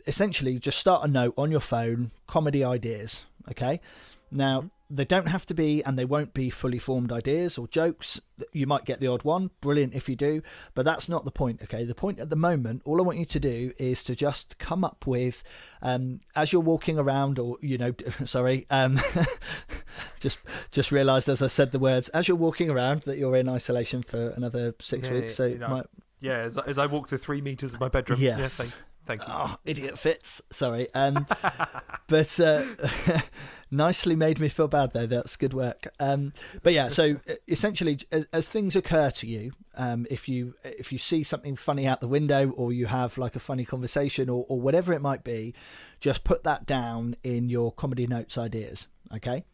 essentially just start a note on your phone, comedy ideas, okay? Now, they don't have to be, and they won't be fully formed ideas or jokes. You might get the odd one, brilliant if you do, but that's not the point, okay? The point at the moment, all I want you to do is to just come up with, as you're walking around, or, you know, sorry, just realised as I said the words, as you're walking around, that you're in isolation for another 6 weeks. So as I walk to 3 meters of my bedroom. Yes. Thank you. Oh, idiot Fitz. Sorry. But nicely made me feel bad there. That's good work. But yeah, so essentially, as things occur to you, if you see something funny out the window, or you have like a funny conversation, or whatever it might be, just put that down in your comedy notes ideas. Okay.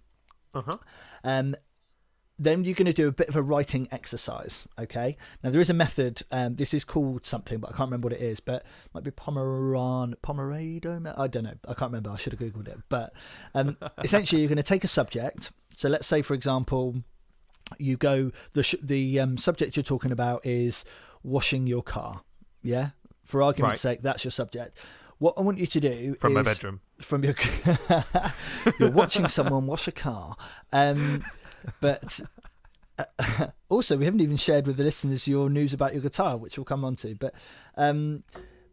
Then you're going to do a bit of a writing exercise, okay? Now, there is a method. This is called something, but I can't remember what it is. But it might be Pomerado. I don't know. I can't remember. I should have Googled it. But essentially, you're going to take a subject. So let's say, for example, you go, the subject you're talking about is washing your car, yeah? For argument's sake, that's your subject. What I want you to do from is... my bedroom. From your... You're watching someone wash a car. But also, we haven't even shared with the listeners your news about your guitar, which we'll come on to. But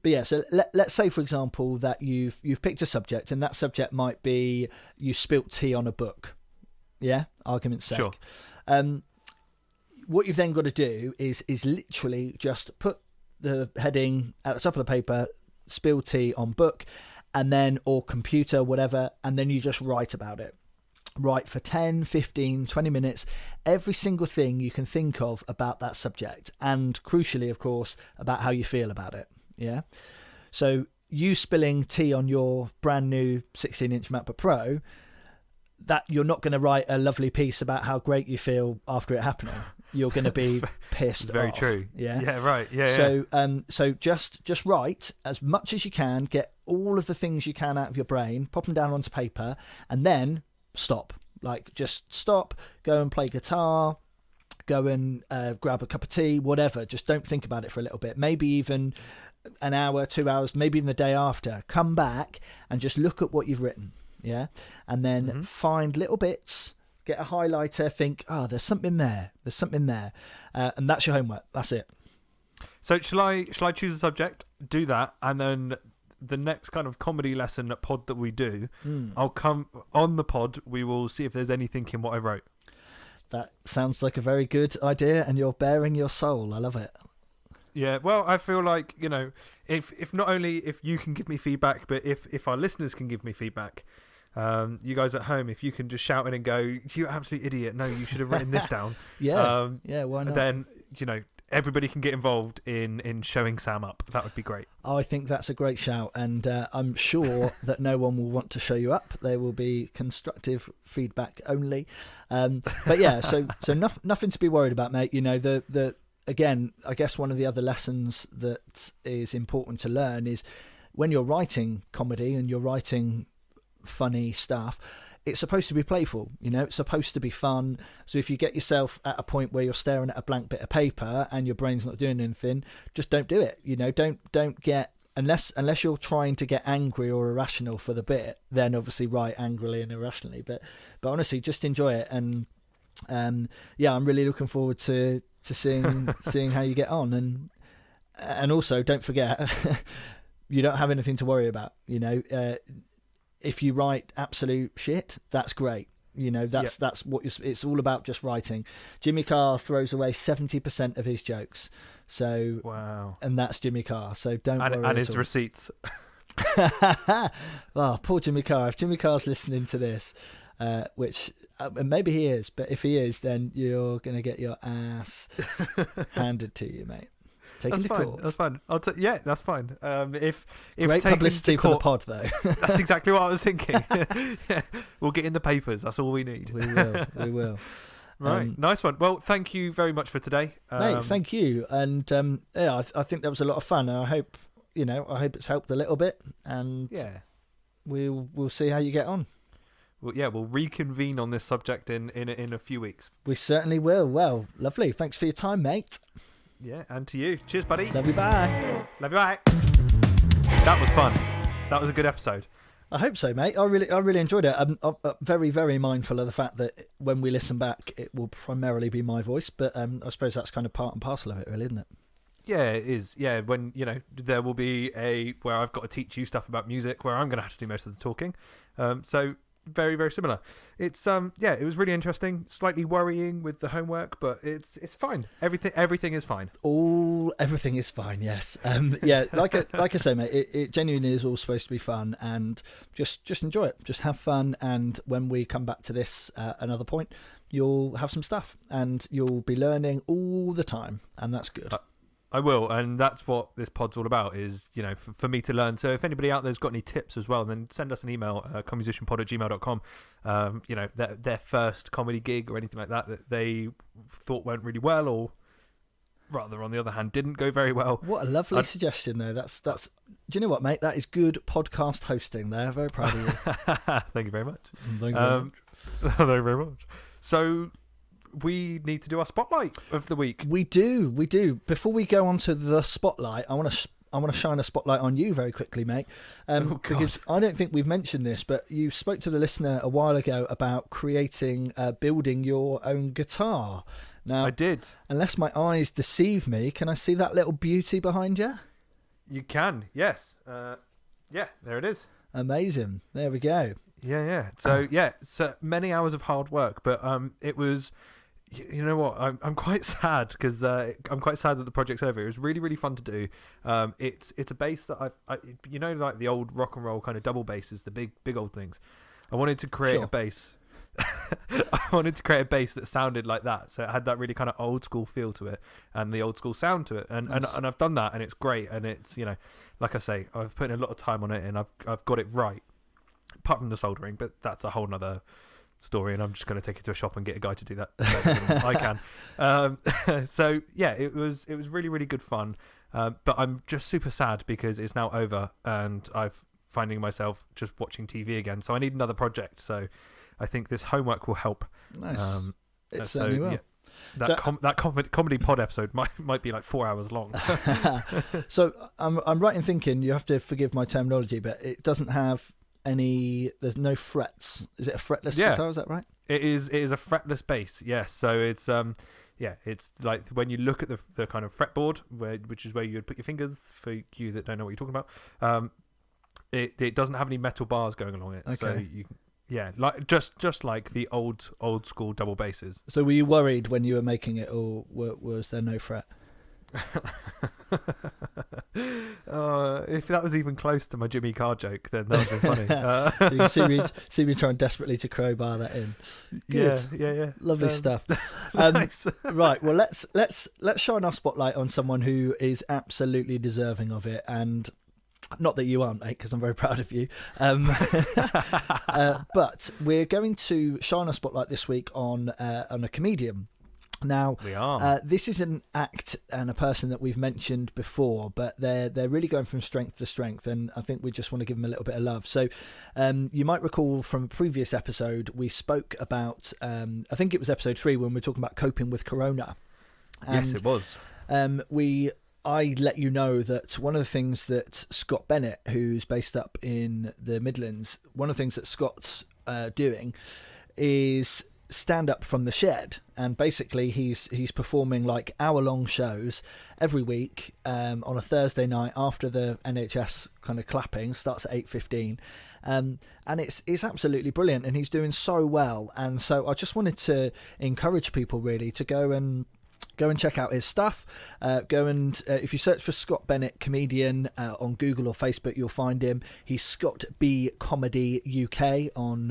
yeah, so let's say, for example, that you've picked a subject, and that subject might be you spilt tea on a book. Yeah, argument's sake. Sure. What you've then got to do is literally just put the heading at the top of the paper, spill tea on book, and then, or computer, whatever, and then you just write about it. write for 10, 15, 20 minutes, every single thing you can think of about that subject. And crucially, of course, about how you feel about it. Yeah. So you spilling tea on your brand new 16-inch MacBook Pro, that you're not going to write a lovely piece about how great you feel after it happening. You're going to be pissed very off. True. Yeah. Yeah. Right. Yeah. So just write as much as you can, get all of the things you can out of your brain, pop them down onto paper, and then stop. Like, just stop, go and play guitar, go and grab a cup of tea, whatever. Just don't think about it for a little bit. Maybe even an hour, 2 hours, maybe even the day after. Come back and just look at what you've written. Yeah. And then find little bits, get a highlighter, think, oh, there's something there. There's something there. And that's your homework. That's it. So shall I choose a subject, do that, and then the next kind of comedy lesson pod that we do, I'll come on the pod, we will see if there's anything in what I wrote. That sounds like a very good idea, and you're bearing your soul. I love it. Yeah, well, I feel like, you know, if not only if you can give me feedback, but if our listeners can give me feedback, you guys at home, if you can just shout in and go, you absolute idiot, no, you should have written this down. Yeah, why not? Then, you know, everybody can get involved in showing Sam up. That would be great. I think that's a great shout, and I'm sure that no one will want to show you up. There will be constructive feedback only. But yeah, so nothing to be worried about, mate. You know, again, I guess one of the other lessons that is important to learn is when you're writing comedy and you're writing funny stuff, it's supposed to be playful, you know, it's supposed to be fun. So if you get yourself at a point where you're staring at a blank bit of paper and your brain's not doing anything, just don't do it. You know, don't get, unless you're trying to get angry or irrational for the bit, then obviously write angrily and irrationally. But honestly, just enjoy it. And yeah, I'm really looking forward to seeing how you get on. And also, don't forget, you don't have anything to worry about, you know. If you write absolute shit, that's great. You know, that's what it's all about, just writing. Jimmy Carr throws away 70% of his jokes. So wow. And that's Jimmy Carr. So don't worry. And his receipts. Oh, poor Jimmy Carr. If Jimmy Carr's listening to this, which maybe he is, but if he is, then you're going to get your ass handed to you, mate. That's fine. That's fine. Yeah, that's fine. If great publicity for the pod, though. That's exactly what I was thinking. Yeah, we'll get in the papers. That's all we need. We will. Right, nice one. Well, thank you very much for today, mate. Thank you, and yeah, I think that was a lot of fun. And I hope it's helped a little bit. And yeah, we'll see how you get on. Well, yeah, we'll reconvene on this subject in a few weeks. We certainly will. Well, lovely. Thanks for your time, mate. Yeah, and to you. Cheers, buddy. Love you, bye. Love you, bye. That was fun. That was a good episode. I hope so, mate. I really enjoyed it. I'm very, very mindful of the fact that when we listen back, it will primarily be my voice. But I suppose that's kind of part and parcel of it, really, isn't it? Yeah, it is. Yeah, when, you know, there will be where I've got to teach you stuff about music, where I'm going to have to do most of the talking. So very, very similar. It's it was really interesting, slightly worrying with the homework, but it's fine. Everything is fine. Everything is fine. Yes. Yeah, like I say, mate, it genuinely is all supposed to be fun, and just enjoy it. Just have fun, and when we come back to this another point, you'll have some stuff and you'll be learning all the time, and that's good. I will, and that's what this pod's all about, is, you know, for me to learn. So if anybody out there's got any tips as well, then send us an email, comusicianpod@gmail.com. You know, their first comedy gig or anything like that they thought went really well, or rather, on the other hand, didn't go very well. What a lovely suggestion, though. That's. Do you know what, mate? That is good podcast hosting there. Very proud of you. Thank you very much. Thank you very much. So we need to do our spotlight of the week. We do. Before we go on to the spotlight, I want to shine a spotlight on you very quickly, mate. Because I don't think we've mentioned this, but you spoke to the listener a while ago about building your own guitar. Now, I did. Unless my eyes deceive me, can I see that little beauty behind you? You can, yes. Yeah, there it is. Amazing. There we go. Yeah. So many hours of hard work, but it was. You know what? I'm quite sad because I'm quite sad that the project's over. It was really, really fun to do. It's a bass that I like the old rock and roll kind of double basses, the big old things. I wanted to create a bass I wanted to create a bass that sounded like that, so it had that really kind of old school feel to it and the old school sound to it, and I've done that, and it's great, and it's, you know, like I say, I've put in a lot of time on it, and I've got it right, apart from the soldering, but that's a whole nother story, and I'm just going to take it to a shop and get a guy to do that. I can. So yeah, it was really, really good fun, but I'm just super sad because it's now over, and I've finding myself just watching TV again, so I need another project. So I think this homework will help. Nice. It certainly will. Yeah, that comedy pod episode might be like 4 hours long. So I'm right in thinking, you have to forgive my terminology, but it doesn't have any. There's no frets. Is it a fretless guitar? Is that right? It is a fretless bass. Yes. So it's it's like when you look at the kind of fretboard, which is where you would put your fingers, for you that don't know what you're talking about. It doesn't have any metal bars going along it. Okay. So you can. Yeah, like just like the old school double basses. So were you worried when you were making it, or was there no fret? If that was even close to my Jimmy Carr joke, then that would have been funny. You see me trying desperately to crowbar that in. Good. Yeah. Lovely stuff. Nice. Right. Well, let's shine our spotlight on someone who is absolutely deserving of it, and. Not that you aren't, mate, because I'm very proud of you. But we're going to shine a spotlight this week on a comedian. Now, we are. This is an act and a person that we've mentioned before, but they're really going from strength to strength, and I think we just want to give them a little bit of love. So you might recall from a previous episode, we spoke about, I think it was episode 3, when we were talking about coping with Corona. And, yes, it was. I let you know that one of the things that Scott Bennett, who's based up in the Midlands, one of the things that Scott's doing is stand up from the shed, and basically he's performing like hour-long shows every week on a Thursday night after the NHS kind of clapping starts at 8:15, and it's absolutely brilliant, and he's doing so well. And so I just wanted to encourage people really to go and check out his stuff. If you search for Scott Bennett comedian on Google or Facebook, you'll find him. He's Scott B Comedy UK on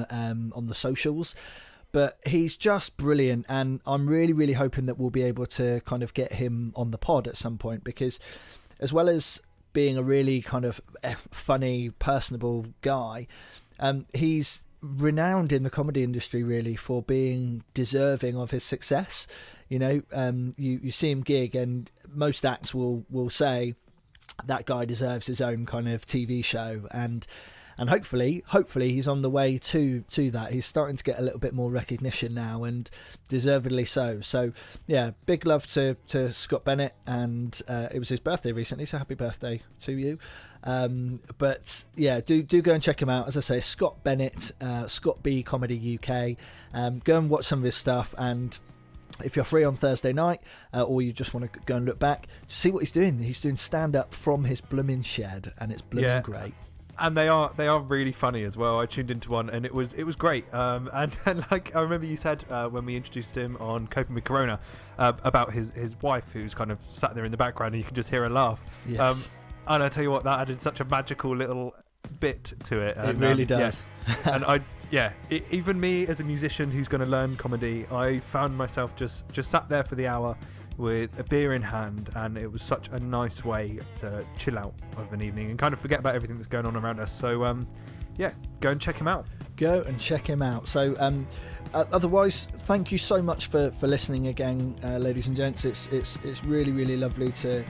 the socials. But he's just brilliant, and I'm really, really hoping that we'll be able to kind of get him on the pod at some point, because as well as being a really kind of funny, personable guy, he's renowned in the comedy industry really for being deserving of his success. You know, you see him gig, and most acts will say that guy deserves his own kind of TV show, and hopefully he's on the way to that. He's starting to get a little bit more recognition now, and deservedly so. So yeah, big love to Scott Bennett, and it was his birthday recently, so happy birthday to you. But yeah, do go and check him out. As I say, Scott Bennett, Scott B Comedy UK. Go and watch some of his stuff, and if you're free on Thursday night, or you just want to go and look back, see what he's doing. He's doing stand-up from his blooming shed, and it's blooming great. And they are really funny as well. I tuned into one, and it was great. And like I remember you said when we introduced him on Coping with Corona about his wife, who's kind of sat there in the background, and you can just hear her laugh. Yes. And I tell you what, that added such a magical little bit to it. And, it really does. Yeah. And even me as a musician who's going to learn comedy, I found myself just sat there for the hour with a beer in hand, and it was such a nice way to chill out of an evening and kind of forget about everything that's going on around us. So go and check him out. So otherwise, thank you so much for listening again, ladies and gents. It's really, really lovely to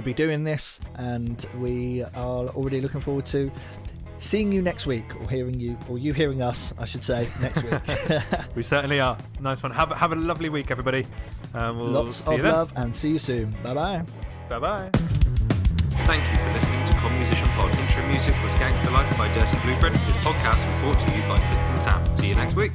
be doing this, and we are already looking forward to seeing you next week, or you hearing us, I should say, next week. We certainly are. Nice one. Have a lovely week, everybody. We'll Lots of love, and see you soon. Bye-bye. Bye-bye. Thank you for listening to comusicianpod. Intro music was Gangster Life by Dirty Blueprint. This podcast was brought to you by Fitz and Sam. See you next week.